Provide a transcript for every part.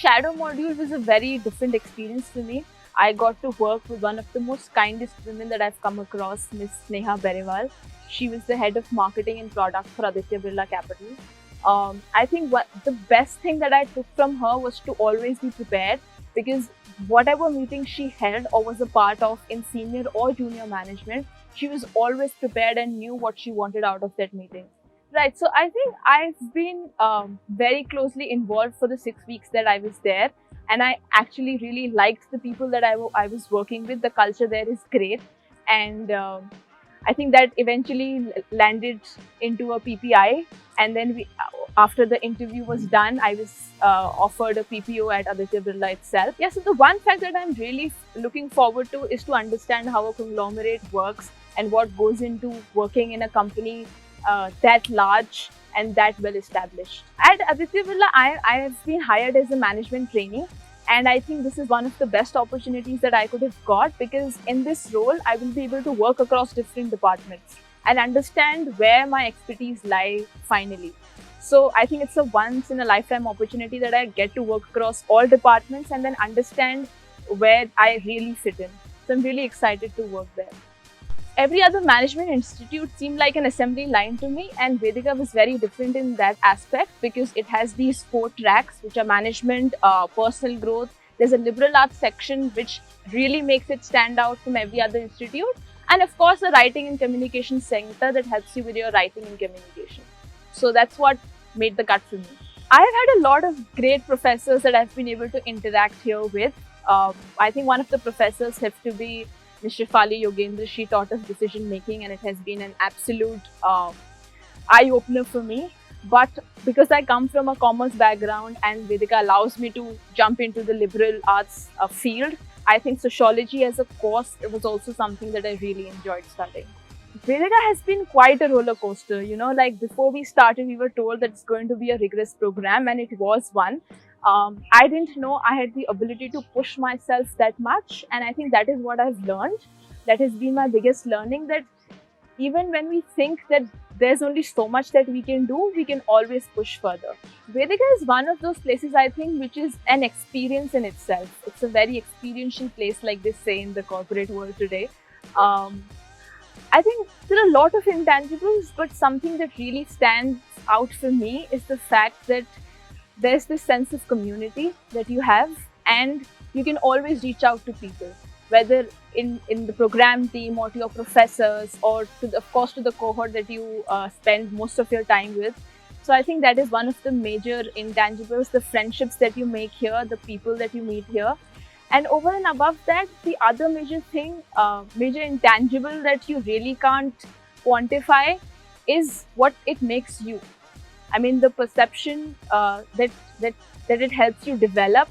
shadow module was a very different experience for me. I got to work with one of the most kindest women that I've come across, Miss Sneha Berewal. She was the head of marketing and product for Aditya Birla Capital. I think the best thing that I took from her was to always be prepared, because whatever meeting she held or was a part of in senior or junior management, she was always prepared and knew what she wanted out of that meeting. Right. So I think I've been very closely involved for the 6 weeks that I was there. And I actually really liked the people that I was working with. The culture there is great. And I think that eventually landed into a PPI. And then after the interview was done, I was offered a PPO at Aditya Birla itself. Yeah, so the one fact that I'm really looking forward to is to understand how a conglomerate works and what goes into working in a company that large and that well established. At Aditya Birla, I have been hired as a management trainee, and I think this is one of the best opportunities that I could have got, because in this role, I will be able to work across different departments and understand where my expertise lie finally. So I think it's a once in a lifetime opportunity that I get to work across all departments and then understand where I really fit in. So I'm really excited to work there. Every other management institute seemed like an assembly line to me, and Vedika was very different in that aspect, because it has these 4 tracks, which are management, personal growth. There's a liberal arts section, which really makes it stand out from every other institute. And of course, a writing and communication center that helps you with your writing and communication. So that's what made the cut for me. I have had a lot of great professors that I've been able to interact here with. I think one of the professors have to be Ms. Shefali Yogendra. She taught us decision making, and it has been an absolute eye-opener for me. But because I come from a commerce background and Vedika allows me to jump into the liberal arts field, I think sociology as a course, it was also something that I really enjoyed studying. Vedika has been quite a roller coaster. Like before we started, we were told that it's going to be a rigorous program, and it was one. I didn't know I had the ability to push myself that much, and I think that is what I've learned. That has been my biggest learning, that even when we think that there's only so much that we can do, we can always push further. Vedika is one of those places, I think, which is an experience in itself. It's a very experiential place, like they say in the corporate world today. I think there are a lot of intangibles, but something that really stands out for me is the fact that there's this sense of community that you have, and you can always reach out to people, whether in the program team or to your professors, or of course to the cohort that you spend most of your time with. So I think that is one of the major intangibles, the friendships that you make here, the people that you meet here. And over and above that, the other major thing, major intangible that you really can't quantify is what it makes you. I mean, the perception that it helps you develop,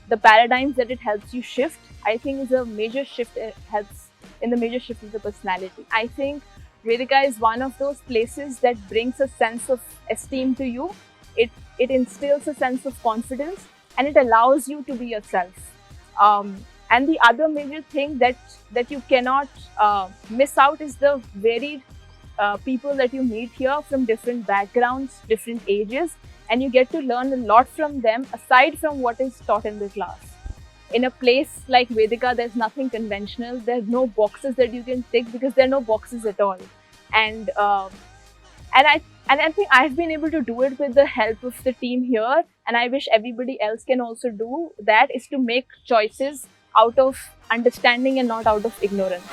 the paradigms that it helps you shift, I think is a major shift. It helps in the major shift of the personality. I think Vedika is one of those places that brings a sense of esteem to you. It instills a sense of confidence, and it allows you to be yourself. And the other major thing that you cannot miss out is the varied people that you meet here from different backgrounds, different ages, and you get to learn a lot from them aside from what is taught in the class. In a place like Vedika, there's nothing conventional. There's no boxes that you can tick, because there are no boxes at all. And I think I've been able to do it with the help of the team here, and I wish everybody else can also do that, is to make choices out of understanding and not out of ignorance.